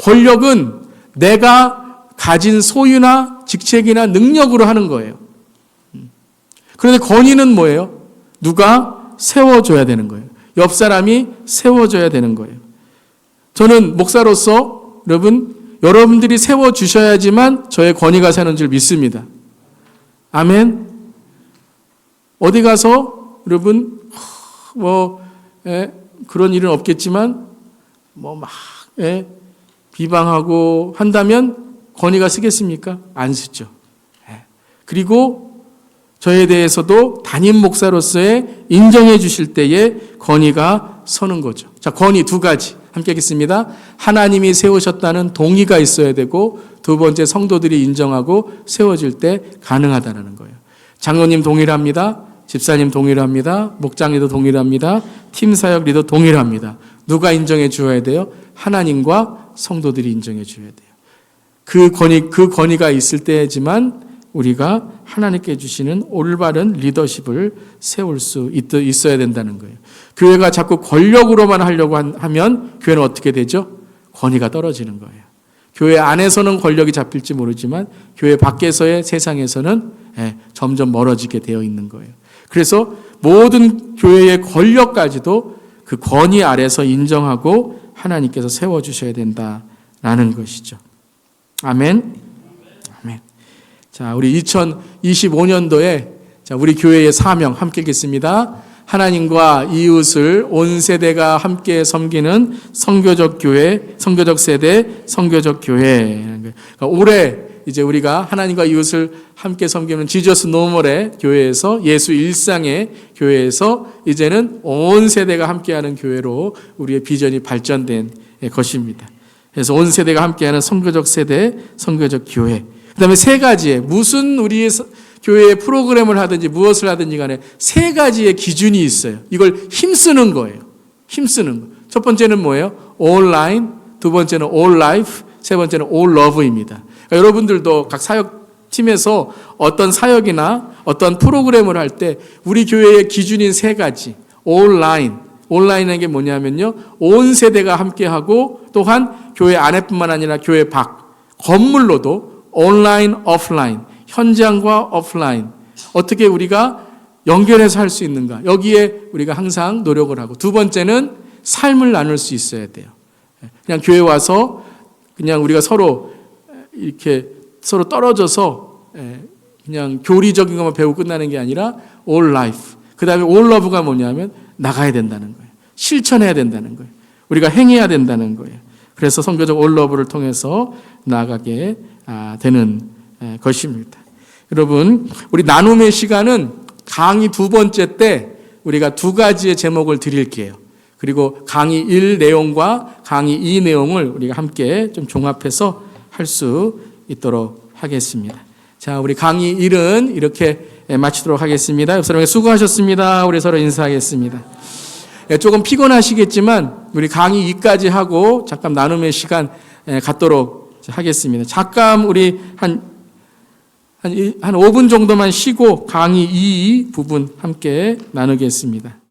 권력은 내가 가진 소유나 직책이나 능력으로 하는 거예요. 그런데 권위는 뭐예요? 누가 세워줘야 되는 거예요. 옆 사람이 세워줘야 되는 거예요. 저는 목사로서 여러분들이 세워주셔야지만 저의 권위가 사는 줄 믿습니다. 아멘. 어디 가서 여러분 그런 일은 없겠지만 막 비방하고 한다면 권위가 쓰겠습니까? 안 쓰죠. 그리고 저에 대해서도 담임 목사로서의 인정해 주실 때에 권위가 서는 거죠. 자, 권위 두 가지 함께 하겠습니다. 하나님이 세우셨다는 동의가 있어야 되고, 두 번째 성도들이 인정하고 세워질 때 가능하다는 거예요. 장로님 동의를 합니다. 집사님 동의를 합니다. 목장리도 동의를 합니다. 팀 사역 리더 동의를 합니다. 누가 인정해 주어야 돼요? 하나님과 성도들이 인정해 줘야 돼요. 그 권위가 있을 때지만 우리가 하나님께 주시는 올바른 리더십을 세울 수 있어야 된다는 거예요. 교회가 자꾸 권력으로만 하려고 하면 교회는 어떻게 되죠? 권위가 떨어지는 거예요. 교회 안에서는 권력이 잡힐지 모르지만 교회 밖에서의 세상에서는 점점 멀어지게 되어 있는 거예요. 그래서 모든 교회의 권력까지도 그 권위 아래서 인정하고 하나님께서 세워주셔야 된다라는 것이죠. 아멘. 아멘. 자, 우리 2025년도에 우리 교회의 사명 함께 읽겠습니다. 하나님과 이웃을 온 세대가 함께 섬기는 선교적 교회, 선교적 세대, 선교적 교회. 그러니까 올해 이제 우리가 하나님과 이웃을 함께 섬기는 지저스 노멀의 교회에서, 예수 일상의 교회에서 이제는 온 세대가 함께하는 교회로 우리의 비전이 발전된 것입니다. 그래서 온 세대가 함께하는 선교적 세대, 선교적 교회. 그 다음에 세 가지의 무슨 우리 교회의 프로그램을 하든지 무엇을 하든지 간에 세 가지의 기준이 있어요. 이걸 힘쓰는 거예요. 힘쓰는 거. 첫 번째는 뭐예요? All line. 두 번째는 All life. 세 번째는 All love입니다. 그러니까 여러분들도 각 사역팀에서 어떤 사역이나 어떤 프로그램을 할 때 우리 교회의 기준인 세 가지. All line. All line이라는 게 뭐냐면요. 온 세대가 함께하고 또한 교회 안에뿐만 아니라 교회 밖. 건물로도 온라인, 오프라인, 현장과 오프라인 어떻게 우리가 연결해서 할 수 있는가, 여기에 우리가 항상 노력을 하고, 두 번째는 삶을 나눌 수 있어야 돼요. 그냥 교회 와서 그냥 우리가 서로 이렇게 서로 떨어져서 그냥 교리적인 것만 배우고 끝나는 게 아니라 all life, 그 다음에 all love가 뭐냐면 나가야 된다는 거예요. 실천해야 된다는 거예요. 우리가 행해야 된다는 거예요. 그래서 선교적 all love를 통해서 나아가게 되는 것입니다. 여러분, 우리 나눔의 시간은 강의 두 번째 때 우리가 두 가지의 제목을 드릴게요. 그리고 강의 1 내용과 강의 2 내용을 우리가 함께 좀 종합해서 할 수 있도록 하겠습니다. 자, 우리 강의 1은 이렇게 마치도록 하겠습니다. 옆 사람에게 수고하셨습니다. 우리 서로 인사하겠습니다. 조금 피곤하시겠지만 우리 강의 2까지 하고 잠깐 나눔의 시간 갖도록 하겠습니다. 잠깐 우리 한 5분 정도만 쉬고 강의 2 부분 함께 나누겠습니다.